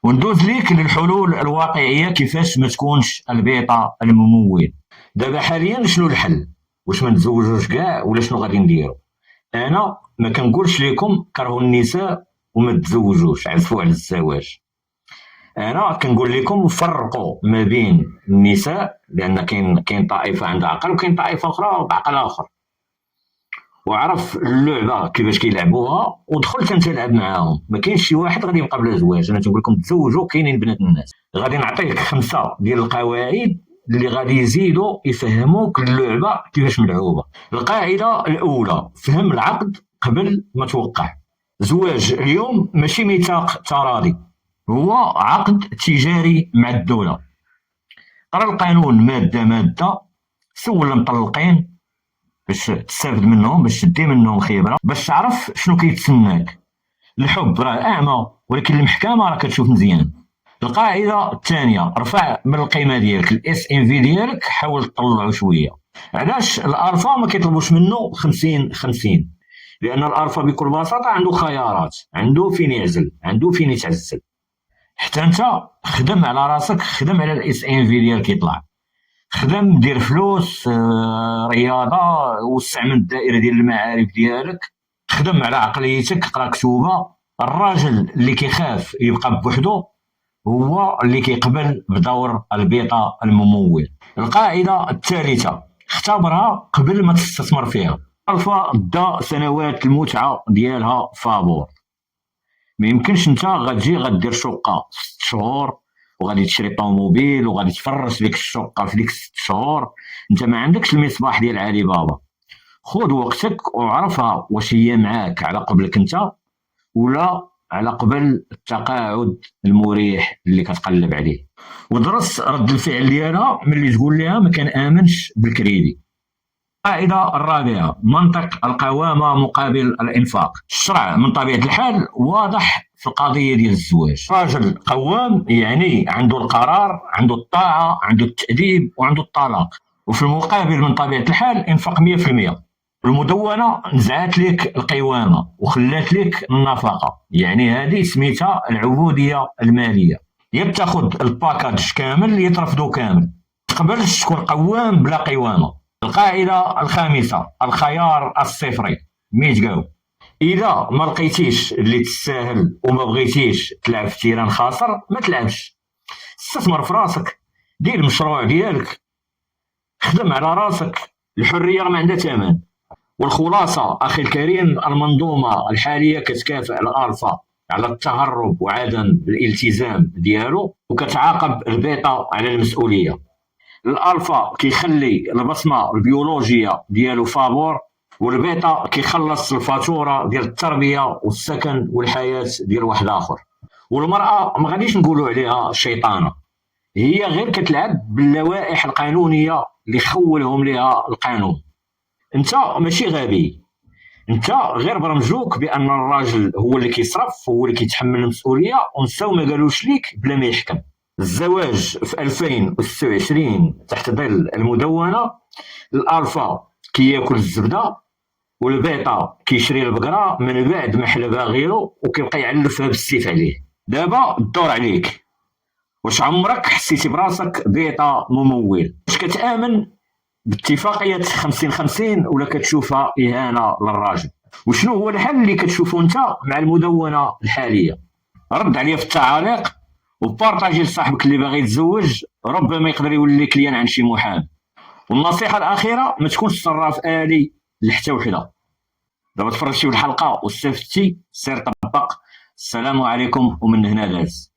وندوز ليك للحلول الواقعيه كيفاش ما تكونش البيطه الممول. دابا حاليا شنو الحل؟ واش ما نتزوجوش كاع ولا شنو غادي نديرو؟ انا ما كنقولش لكم كرهوا النساء وما تزوجوش، عزفوا على الزواج. انا كنقول لكم فرقوا ما بين النساء، لان كاين طائفه عندها عقل وكاين طائفه اخرى بعقل اخر، وعرف اللعبه كيفاش كيلعبوها ودخلت انت تلعب معاهم. ما كاينش شي واحد غادي يبقى بلا زواج. انا تنقول لكم تزوجوا، كاينين بنات الناس. غادي نعطيك 5 ديال القواعد اللي غادي يزيدوا يفهموك اللعبه كيفاش ملعوبه. القاعده الاولى: فهم العقد قبل ما توقع. زواج اليوم ماشي ميثاق تراضي، هو عقد تجاري مع الدوله. قرا القانون ماده ماده، سول المطلقين باش تستافد منهم، باش تدي منهم خبره، باش تعرف شنو كيتسناك. الحب راه اعمى، ولكن المحكمه راه كتشوف مزيان. القاعده الثانيه: رفع من القيمه ديالك، الاس ام في ديالك حاول تطلعو شويه. علاش الالفا ما كيطلبوش منه 50 50؟ لان الالفا بكل بساطه عنده خيارات، عنده فين يعزل، عنده فين يتعزل. حتى انت خدم على راسك، خدم على الاس ام في ديالك يطلع، خدم دير فلوس، رياضه، وسع من الدائره ديال المعارف ديالك، خدم على عقليتك، قرا كتوبه. الراجل اللي كيخاف يبقى بوحدو هو اللي كيقبل بدور البيطه الممول. القاعده الثالثه: اختبرها قبل ما تستثمر فيها. الفا دا سنوات المتعه ديالها فابور. ما يمكنش انت غتجي غدير شقه 6 شهور وغادي تشري طوموبيل وغادي تفرش ديك الشقه في ديك 6 شهور. انت ما عندكش المصباح ديال علي بابا. خذ وقتك وعرفها واش هي معاك على قبلك انت، ولا على قبل التقاعد المريح اللي كتقلب عليه. ودرس رد الفعل ديالها ملي تقول لها ما كنامنش بالكريدي. القاعده الرابعه: منطق القوامه مقابل الانفاق. الشرع من طبيعه الحال واضح في القضيه ديال الزواج. راجل قوام يعني عنده القرار، عنده الطاعه، عنده التاديب، وعنده الطلاق. وفي المقابل من طبيعه الحال انفاق 100%. المدونه نزعت لك القوامه وخلات لك النفقه، يعني هذه سميتها العبوديه الماليه. يا بتاخذ الباكاج كامل يا ترفضو كامل. تقبلش تكون قوام بلا قوامه. القاعده الخامسه: الخيار الصفري. 100 جو. اذا ما لقيتيش اللي تستاهل وما بغيتيش تلعب في تيران خاسر، ما تلعبش. استثمر في راسك، دير المشروع ديالك، خدم على راسك. الحريه ما عندها ثمن. والخلاصه اخي الكريم: المنظومه الحاليه كتكافئ الالفا على التهرب وعدم الالتزام ديالو، وكتعاقب البيتا على المسؤوليه. الالفا كيخلي البصمه البيولوجيه ديالو فابور، والبيتا كيخلص الفاتوره ديال التربيه والسكن والحياه ديال واحد اخر. والمراه ما غاديش نقولوا عليها شيطانه، هي غير كتلعب باللوائح القانونيه اللي خولهم لها القانون. انت ماشي غبي، انت غير برمجوك بان الراجل هو اللي كيصرف، هو اللي كيتحمل المسؤوليه، ونساو ما قالوش ليك بلا ما يحكم. الزواج في 2026 تحت ظل المدونه: الالفا كياكل الزبده، والبيتا كيشري البقره من بعد ما حلبها غيرو وكيبقى يعلفها بالسيف عليه. دابا الدور عليك. واش عمرك حسيتي براسك بيتا ممول؟ واش كتامن باتفاقيه 50 50 ولا كتشوفها اهانه للراجل؟ وشنو هو الحل اللي كتشوفه انت مع المدونه الحاليه؟ رد عليا في التعاليق وبارطاجي لصاحبك اللي باغي يتزوج، ربما يقدر يولي كليان عند شي محامي. والنصيحه الاخيره: ما تكونش صراف الي لحتى وحده. دابا تفرجتي في الحلقه واستفدتي، سير طبق. السلام عليكم، ومن هنا داز.